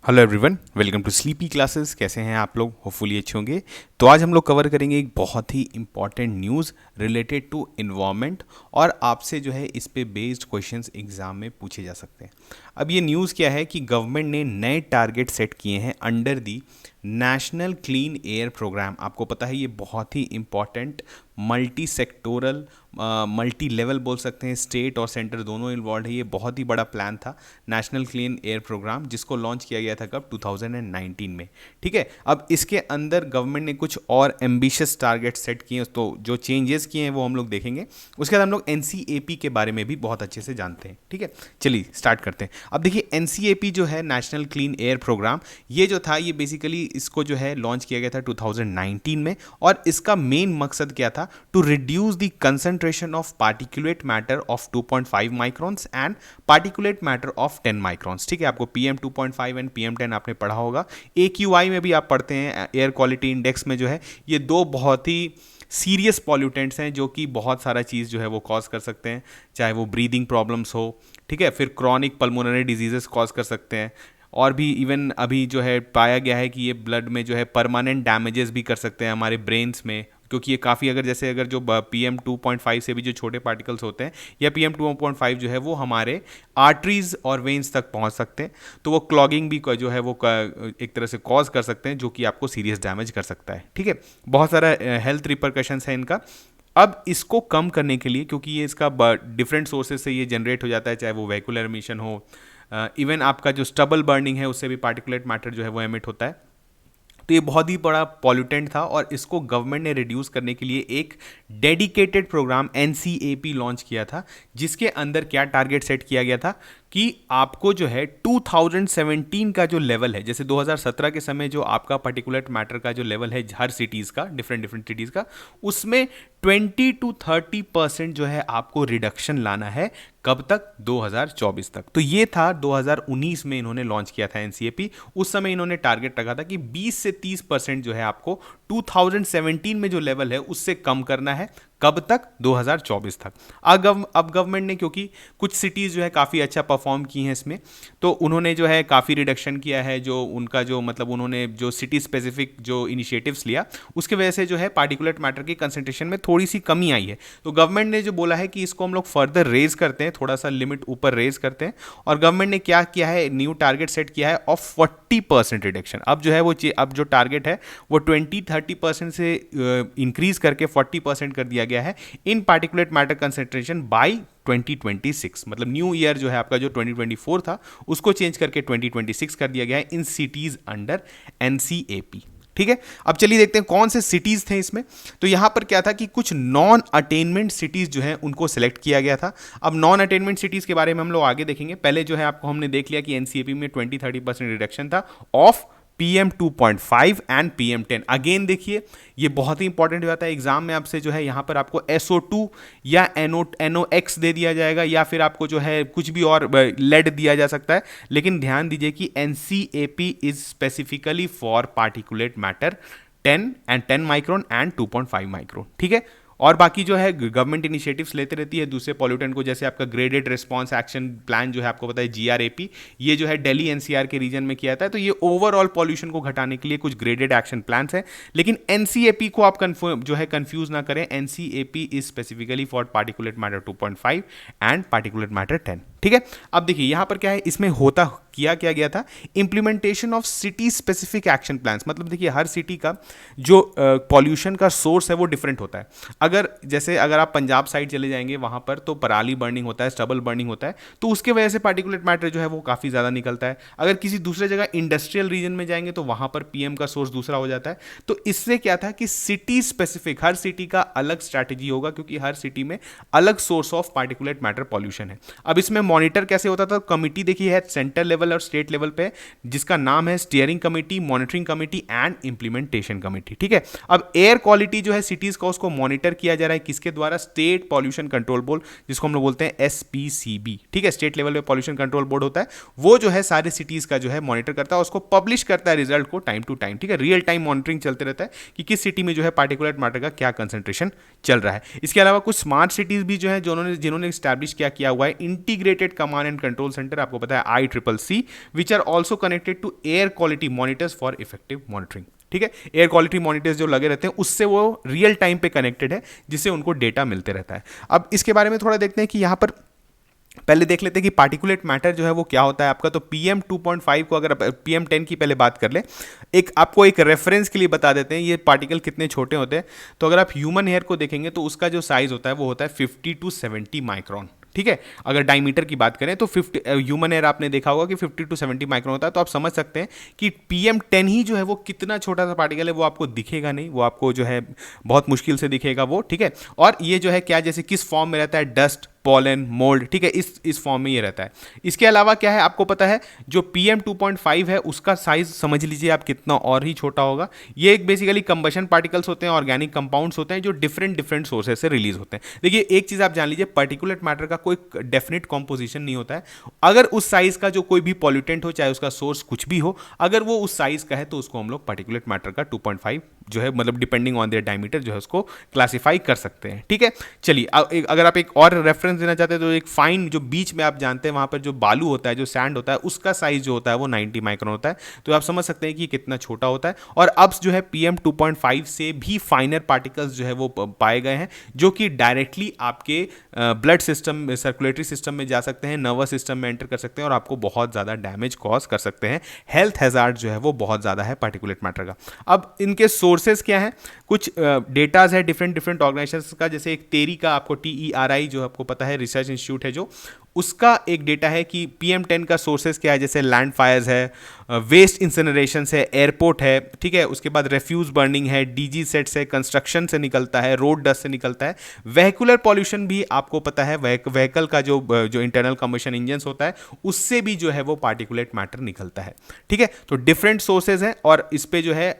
Hello everyone, welcome to sleepy classes. कैसे हैं आप लोग? होपफुली अच्छे होंगे। तो आज हम लोग कवर करेंगे एक बहुत ही important news related to environment, और आपसे जो है इस पे बेस्ड क्वेश्चंस एग्जाम में पूछे जा सकते हैं। अब ये न्यूज़ क्या है कि गवर्नमेंट ने नए टारगेट सेट किए हैं under the national clean air programme. आपको पता है ये बहुत ही important multi sectoral multi level बोल सकते हैं, स्टेट और सेंटर दोनों इन्वॉल्व है। ये बहुत ही बड़ा प्लान था नेशनल क्लीन एयर प्रोग्राम, जिसको लॉन्च किया गया था कब? 2019 में। ठीक है, अब इसके अंदर गवर्नमेंट ने कुछ और एम्बिशियस टारगेट सेट किए, तो जो चेंजेस किए हैं वो हम लोग देखेंगे। उसके बाद हम लोग एनसीएपी के बारे में भी बहुत अच्छे से जानते हैं। ठीक है, चलिए स्टार्ट करते हैं। अब देखिए, एनसीएपी जो है नेशनल क्लीन एयर प्रोग्राम, ये जो था ये बेसिकली इसको जो है लॉन्च किया गया था 2019 में, और इसका मेन मकसद क्या था? To reduce the concentration of particulate matter of 2.5 microns and particulate matter of 10 microns. ठीक है, आपको पीएम 2.5 एंड पीएम 10 आपने पढ़ा होगा, AQI में भी आप पढ़ते हैं, एयर क्वालिटी इंडेक्स में जो है ये दो बहुत ही सीरियस पॉल्यूटेंट्स हैं जो कि बहुत सारा चीज़ जो है वो कॉज कर सकते हैं, चाहे वो ब्रीदिंग प्रॉब्लम्स हो, ठीक है, फिर क्रॉनिक पल्मोनरी डिजीजेस कॉज कर सकते हैं, और भी इवन अभी जो है पाया गया है कि ये ब्लड में जो है परमानेंट डैमेजेस भी कर सकते हैं हमारे ब्रेन्स में, क्योंकि ये काफ़ी अगर जो पीएम 2.5 से भी जो छोटे पार्टिकल्स होते हैं, या पीएम 2.5 जो है वो हमारे आर्टरीज और वेन्स तक पहुंच सकते हैं, तो वो क्लॉगिंग भी जो है वो एक तरह से कॉज कर सकते हैं, जो कि आपको सीरियस डैमेज कर सकता है। ठीक है, बहुत सारा हेल्थ रिपरकशंस है इनका। अब इसको कम करने के लिए, क्योंकि ये इसका डिफरेंट सोर्सेज से ये जनरेट हो जाता है, चाहे वो वेहिकुलर एमिशन हो, इवन आपका जो स्टबल बर्निंग है उससे भी पार्टिकुलेट मैटर जो है वो एमिट होता है। तो ये बहुत ही बड़ा पॉल्यूटेंट था, और इसको गवर्नमेंट ने रिड्यूस करने के लिए एक डेडिकेटेड प्रोग्राम एनसीएपी लॉन्च किया था, जिसके अंदर क्या टारगेट सेट किया गया था कि आपको जो है 2017 का जो लेवल है, जैसे 2017 के समय जो आपका पर्टिकुलर मैटर का जो लेवल है हर सिटीज़ का, डिफरेंट सिटीज़ का, उसमें 20 to 30% जो है आपको रिडक्शन लाना है। कब तक? 2024 तक। तो ये था 2019 में इन्होंने लॉन्च किया था एनसीएपी। उस समय इन्होंने टारगेट रखा था कि 20 से 30% जो है आपको 2017 में जो लेवल है उससे कम करना है। कब तक? 2024 तक। अब गवर्नमेंट ने, क्योंकि कुछ सिटीज़ जो है काफ़ी अच्छा परफॉर्म की हैं इसमें, तो उन्होंने जो है काफ़ी रिडक्शन किया है, जो उनका जो मतलब उन्होंने जो सिटी स्पेसिफिक जो इनिशिएटिव्स लिया, उसके वजह से जो है पार्टिकुलेट मैटर की कंसंट्रेशन में थोड़ी सी कमी आई है। तो गवर्नमेंट ने जो बोला है कि इसको हम लोग फर्दर रेज करते हैं, थोड़ा सा लिमिट ऊपर रेज करते हैं, और गवर्नमेंट ने क्या किया है, न्यू टारगेट सेट किया है ऑफ 40% रिडक्शन। अब जो है वो अब जो टारगेट है वो 20-30% से इंक्रीज करके 40% कर दिया गया है इन पार्टिकुलेट मैटर कंसेंट्रेशन बाय 2026। मतलब न्यू ईयर जो है आपका जो 2024 था उसको चेंज करके 2026 कर दिया गया है इन सिटीज अंडर एनसीएपी। ठीक है, अब चलिए देखते हैं कौन से सिटीज थे इसमें। तो यहां पर क्या था कि कुछ नॉन अटेनमेंट सिटीज जो है उनको सिलेक्ट किया गया था। अब नॉन अटेनमेंट सिटीज के बारे में हम लोग आगे देखेंगे। पहले जो है आपको हमने देख लिया कि एनसीएपी में 20-30% रिडक्शन था of PM 2.5 and PM 10। Again देखिए, ये बहुत ही इंपॉर्टेंट हो जाता है एग्जाम में आपसे, जो है यहाँ पर आपको SO2 या NOx दे दिया जाएगा, या फिर आपको जो है कुछ भी और लेड दिया जा सकता है। लेकिन ध्यान दीजिए कि NCAP is specifically for particulate matter 10 and 10 micron and 2.5 micron. ठीक है, और बाकी जो है गवर्नमेंट इनिशिएटिव्स लेते रहती है दूसरे पॉल्यूटेंट को, जैसे आपका ग्रेडेड रिस्पांस एक्शन प्लान जो है आपको पता है GRAP, ये जो है दिल्ली एनसीआर के रीजन में किया था। तो ये ओवरऑल पॉल्यूशन को घटाने के लिए कुछ ग्रेडेड एक्शन प्लान्स हैं। लेकिन एनसीएपी को आप जो है कंफ्यूज ना करें, NCAP is specifically for particulate matter 2.5 and particulate matter 10। ठीक है, अब देखिए यहां पर क्या है, इसमें होता क्या गया था, implementation of city specific action plans. मतलब देखिए हर सिटी का जो पॉल्यूशन का सोर्स है वो डिफरेंट होता है। अगर आप पंजाब साइड चले जाएंगे, वहां पर तो पराली बर्निंग होता है, स्टबल बर्निंग होता है, तो उसके वजह से पार्टिकुलेट मैटर जो है वो काफ़ी ज़्यादा निकलता है। अगर किसी दूसरे जगह इंडस्ट्रियल रीजन में जाएंगे तो वहां पर पीएम का सोर्स दूसरा हो जाता है। तो इससे क्या था कि सिटी स्पेसिफिक, हर सिटी का अलग स्ट्रैटेजी होगा, क्योंकि हर सिटी में अलग source of particulate matter pollution है। अब इसमें मॉनिटर कैसे होता था? कमिटी देखिए है सेंटर लेवल और स्टेट लेवल पे, जिसका नाम है steering committee, monitoring committee and implementation committee. ठीक है, अब एयर क्वालिटी जो है सिटीज का, उसको मॉनिटर किया जा रहा है किसके द्वारा? स्टेट पॉल्यूशन कंट्रोल बोर्ड, जिसको हम लोग बोलते हैं SPCB। ठीक है, स्टेट लेवल पे पॉल्यूशन कंट्रोल बोर्ड होता है, वो जो है सारे सिटीज का जो है मॉनिटर करता है, उसको पब्लिश करता है रिजल्ट को टाइम टू टाइम। ठीक है, रियल टाइम मॉनिटरिंग चलते रहता है कि किस सिटी में जो है पार्टिकुलेट मैटर का क्या कंसेंट्रेशन चल रहा है। इसके अलावा कुछ स्मार्ट सिटीज भी जो है जिन्होंने स्टैब्लिश किया हुआ है integrated integrated command and control centre, आपको पता है ICCC, which are also connected to air quality monitors for effective monitoring. ठीक है, एयर क्वालिटी मॉनिटर्स जो लगे रहते हैं उससे वो रियल टाइम पे कनेक्टेड है, जिससे उनको डेटा मिलते रहता है। अब इसके बारे में थोड़ा देखते हैं कि यहाँ पर पहले देख लेते हैं कि पार्टिकुलेट मैटर जो है वो क्या होता है आपका। तो PM 2.5 को अगर PM 10 की पहले बात कर ले, एक आपको एक रेफरेंस के लिए बता देते हैं ये पार्टिकल कितने छोटे होते हैं। तो अगर आप ह्यूमन हेयर को देखेंगे तो उसका जो साइज होता है वो होता है 50 to 70 माइक्रोन। ठीक है, अगर डायमीटर की बात करें तो 50 ह्यूमन एयर आपने देखा होगा कि 50 to 70 माइक्रोन होता है। तो आप समझ सकते हैं कि PM 10 ही जो है वो कितना छोटा सा पार्टिकल है, वो आपको दिखेगा नहीं, वो आपको जो है बहुत मुश्किल से दिखेगा वो। ठीक है, और ये जो है क्या, जैसे किस फॉर्म में रहता है, डस्ट, पॉलन, मोल्ड, ठीक है, इस फॉर्म में ये रहता है। इसके अलावा क्या है आपको पता है, जो PM 2.5 है उसका साइज समझ लीजिए आप कितना और ही छोटा होगा। ये एक बेसिकली कंबशन पार्टिकल्स होते हैं, ऑर्गेनिक कंपाउंड्स होते हैं जो डिफरेंट सोर्सेज से रिलीज होते हैं। देखिए एक चीज आप जान लीजिए, पार्टिकुलेट मैटर का कोई डेफिनेट कॉम्पोजिशन नहीं होता है। अगर उस साइज का जो कोई भी पॉल्यूटेंट हो, चाहे उसका सोर्स कुछ भी हो, अगर वो उस साइज का है तो उसको हम लोग पार्टिकुलेट मैटर का 2.5 जो है, मतलब डिपेंडिंग ऑन देयर डायमीटर जो है उसको क्लासिफाई कर सकते हैं। ठीक है, चलिए अगर आप एक और रेफरेंस देना चाहते हैं तो एक फाइन जो बीच में आप जानते हैं वहां पर जो बालू होता है, जो सैंड होता है, उसका साइज जो होता है वो 90 माइक्रोन होता है। तो आप समझ सकते हैं कि कितना छोटा होता है। और अब जो है PM 2.5 से भी फाइनर पार्टिकल्स जो है वो पाए गए हैं, जो कि डायरेक्टली आपके ब्लड सिस्टम, सर्कुलेटरी सिस्टम में जा सकते हैं, नर्वस सिस्टम में एंटर कर सकते हैं और आपको बहुत ज़्यादा डैमेज कॉज कर सकते हैं। हेल्थ हैजार्ड जो है वो बहुत ज़्यादा है पार्टिकुलेट मैटर का। अब इनके सोर्सेज क्या हैं, कुछ डेटाज है डिफरेंट ऑर्गेनाइजेशंस का, जैसे एक तेरी का आपको TERI जो आपको पता है रिसर्च इंस्टीट्यूट है, जो उसका एक डेटा है कि PM 10 का सोर्सेज क्या है, जैसे लैंड फायर्स है, वेस्ट इंसिनरेशन है, एयरपोर्ट है, ठीक है, उसके बाद रेफ्यूज बर्निंग है, DG सेट्स है, कंस्ट्रक्शन से निकलता है, रोड डस्ट से निकलता है, वेहिकुलर पॉल्यूशन भी आपको पता है, व्हीकल का जो इंटरनल कंबशन इंजन होता है उससे भी जो है वो पार्टिकुलेट मैटर निकलता है। ठीक है, तो डिफरेंट सोर्सेज हैं और इस पे जो है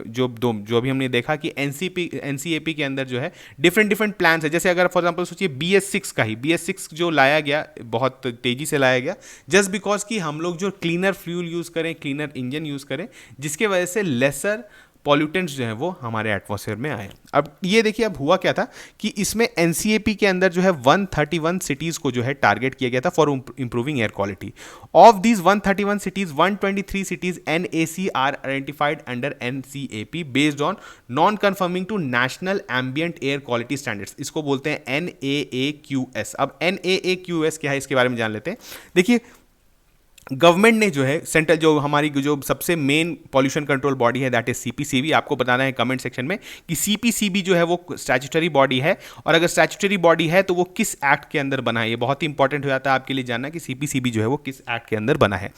जो भी हमने देखा कि NCAP के अंदर जो है डिफरेंट प्लान्स है। जैसे अगर फॉर एग्जांपल सोचिए BS6 का ही, BS6 जो लाया गया बहुत तेजी से लाया गया, जस्ट बिकॉज कि हम लोग जो क्लीनर फ्यूल यूज करें, क्लीनर इंजन यूज करें, जिसके वजह से लेसर पॉल्यूटेंट्स जो है वो हमारे एटमॉस्फेयर में आए। अब ये देखिए अब हुआ क्या था कि इसमें NCAP के अंदर जो है 131 सिटीज को जो है टारगेट किया गया था for improving air quality. Of these 131 cities, 123 cities NAC are identified under NCAP based on non conforming to national ambient air quality standards. इसको बोलते हैं NAAQS। अब NAAQS क्या है इसके बारे में जान लेते हैं। देखिए गवर्नमेंट ने जो है सेंट्रल, जो हमारी जो सबसे मेन पॉल्यूशन कंट्रोल बॉडी है, दैट इज CPCB। आपको बताना है कमेंट सेक्शन में कि CPCB जो है वो स्टैट्यूटरी बॉडी है, और अगर स्टैट्यूटरी बॉडी है तो वो किस एक्ट के अंदर बना है। ये बहुत ही इंपॉर्टेंट हो जाता है आपके लिए जानना कि CPCB जो है वो किस एक्ट के अंदर बना है।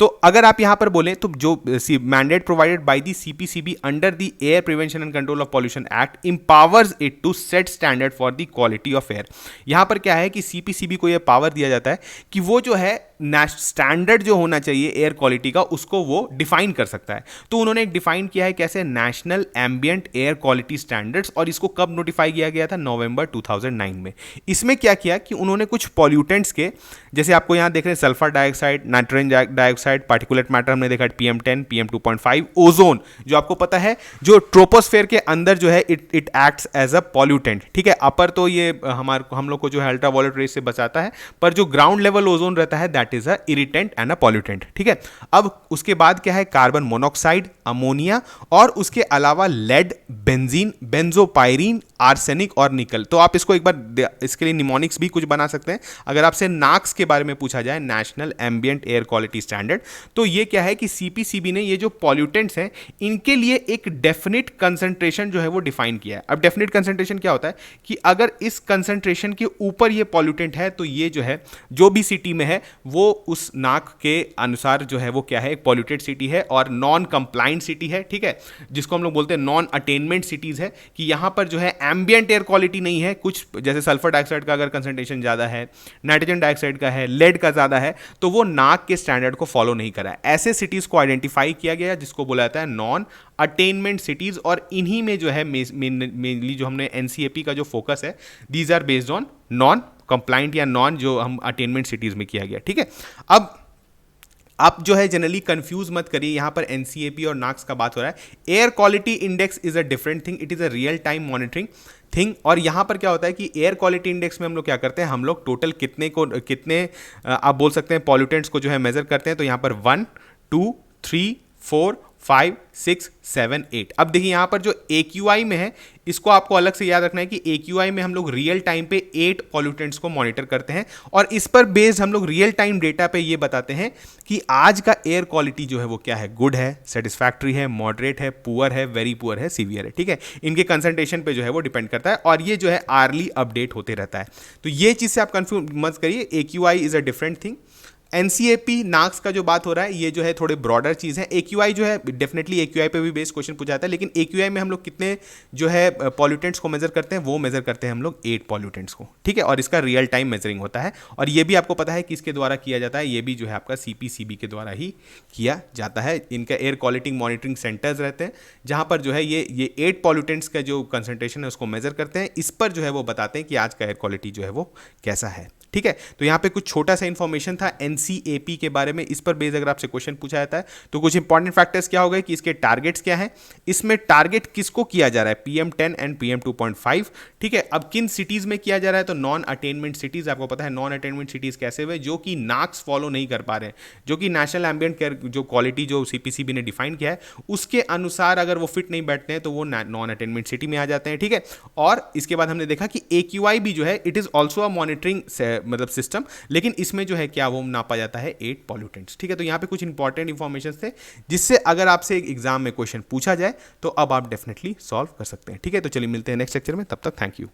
तो अगर आप यहां पर बोलें तो जो mandate provided by the CPCB under the air prevention and control of pollution act empowers it to set standard for the quality of air. यहां पर क्या है कि CPCB को यह पावर दिया जाता है कि वो जो है स्टैंडर्ड जो होना चाहिए एयर क्वालिटी का उसको वो डिफाइन कर सकता है। तो उन्होंने एक डिफाइन किया है कैसे, national ambient air quality standards. और इसको कब नोटिफाई किया गया था, नवंबर 2009 में। इसमें क्या किया कि उन्होंने कुछ पॉल्यूटेंट्स के, जैसे आपको यहां देख रहे हैं sulphur dioxide, nitrogen dioxide, particulate matter हमने देखा PM 10, PM 2.5, ओजोन जो आपको पता है जो ट्रोपोस्फेयर के अंदर जो है it acts as a pollutant. ठीक है, अपर तो ये हम लोग को जो है अल्ट्रावायलेट रेस से बचाता है, पर जो ग्राउंड लेवल ओजोन रहता है that is a irritant and a pollutant. ठीक है, अब उसके बाद क्या है, कार्बन मोनोऑक्साइड, अमोनिया, और उसके अलावा लेड, बेंजीन, बेंजोपायरीन, आर्सेनिक और निकल। तो आप इसको एक बार इसके लिए निमोनिक्स भी कुछ बना सकते हैं। अगर आपसे नाक्स के बारे में पूछा जाए, national ambient air quality standard, तो ये क्या है कि CPCB ने ये जो पॉल्यूटेंट्स हैं इनके लिए एक डेफिनेट कंसंट्रेशन जो है वो डिफाइन किया है। अब डेफिनेट कंसंट्रेशन क्या होता है कि अगर इस कंसंट्रेशन के ऊपर ये पॉल्यूटेंट है तो ये जो है जो भी सिटी में है वो उस नाक के अनुसार जो है वो क्या है, एक पॉल्यूटेड सिटी है और नॉन कंप्लाइंट सिटी है। ठीक है, जिसको हम लोग बोलते हैं नॉन अटेनमेंट सिटीज है, कि यहां पर जो है एम्बियंट एयर क्वालिटी नहीं है। कुछ जैसे सल्फर डाइऑक्साइड का अगर कंसंट्रेशन ज्यादा है, नाइट्रोजन डाइऑक्साइड का है, लेड का ज्यादा है, तो वो नाक के स्टैंडर्ड को फॉलो नहीं करा है। ऐसे सिटीज को आइडेंटिफाई किया गया जिसको बोला जाता है नॉन अटेनमेंट सिटीज, और इन्हीं में जो है मेनली जो हमने NCAP का जो फोकस है, these are based on non compliant या नॉन जो हम अटेनमेंट सिटीज में किया गया। ठीक है, अब आप जो है जनरली कंफ्यूज मत करिए, यहाँ पर एनसीएपी और नाक्स का बात हो रहा है। Air quality index is a different thing, it is a real time monitoring thing. और यहाँ पर क्या होता है कि एयर क्वालिटी इंडेक्स में हम लोग क्या करते हैं, हम लोग टोटल कितने आप बोल सकते हैं पॉल्यूटेंट्स को जो है मेजर करते हैं। तो यहाँ पर 1 2 3 4 5 6 7 8। अब देखिए यहाँ पर जो AQI में है, इसको आपको अलग से याद रखना है कि AQI में हम लोग रियल टाइम पे 8 पॉल्यूटेंट्स को मॉनिटर करते हैं, और इस पर बेस्ड हम लोग रियल टाइम डेटा पे ये बताते हैं कि आज का एयर क्वालिटी जो है वो क्या है, गुड है, सेटिस्फैक्ट्री है, मॉडरेट है, पुअर है, वेरी पुअर है, सीवियर है। ठीक है, इनके कंसंट्रेशन पे जो है वो डिपेंड करता है, और ये जो है आर्ली अपडेट होते रहता है। तो ये चीज़ से आप कंफ्यूज मत करिए, AQI is a different thing. NCAP नाक्स का जो बात हो रहा है, ये जो है थोड़े ब्रॉडर चीज़ है। AQI जो है डेफिनेटली AQI पे भी बेस्ड क्वेश्चन पूछा जाता है, लेकिन AQI में हम लोग कितने जो है पॉल्यूटेंट्स को मेजर करते हैं, वो मेजर करते हैं हम लोग 8 पॉल्यूटेंट्स को। ठीक है, और इसका रियल टाइम मेजरिंग होता है, और ये भी आपको पता है किसके द्वारा किया जाता है, ये भी जो है आपका CPCB के द्वारा ही किया जाता है। इनका एयर क्वालिटी मॉनिटरिंग सेंटर्स रहते हैं, जहाँ पर जो है ये 8 पॉल्यूटेंट्स का जो कंसंट्रेशन है उसको मेजर करते हैं। इस पर जो है वो बताते हैं कि आज का एयर क्वालिटी जो है वो कैसा है। ठीक है, तो यहाँ पे कुछ छोटा सा इन्फॉर्मेशन था एनसीएपी के बारे में। इस पर बेस अगर आपसे क्वेश्चन पूछा जाता है तो कुछ इंपॉर्टेंट फैक्टर्स क्या हो गए कि इसके टारगेट्स क्या हैं, इसमें टारगेट किसको किया जा रहा है, PM10 एंड PM2.5। ठीक है, अब किन सिटीज में किया जा रहा है, तो नॉन अटेनमेंट सिटीज। आपको पता है नॉन अटेनमेंट सिटीज कैसे हुए, जो कि नाक्स फॉलो नहीं कर पा रहे हैं, जो कि नेशनल एम्बिएंट केयर जो क्वालिटी जो CPCB ने डिफाइन किया है उसके अनुसार अगर वो फिट नहीं बैठते हैं तो वो नॉन अटेनमेंट सिटी में आ जाते हैं। ठीक है, और इसके बाद हमने देखा कि AQI भी जो है it is also a monitoring मतलब सिस्टम, लेकिन इसमें जो है क्या वो नापा जाता है 8 पॉल्यूटेंट्स। ठीक है, तो यहाँ पे कुछ इंपॉर्टेंट इंफॉर्मेशन थे जिससे अगर आपसे एक एग्जाम में क्वेश्चन पूछा जाए तो अब आप डेफिनेटली सॉल्व कर सकते हैं। ठीक है, तो चलिए मिलते हैं नेक्स्ट लेक्चर में, तब तक थैंक यू।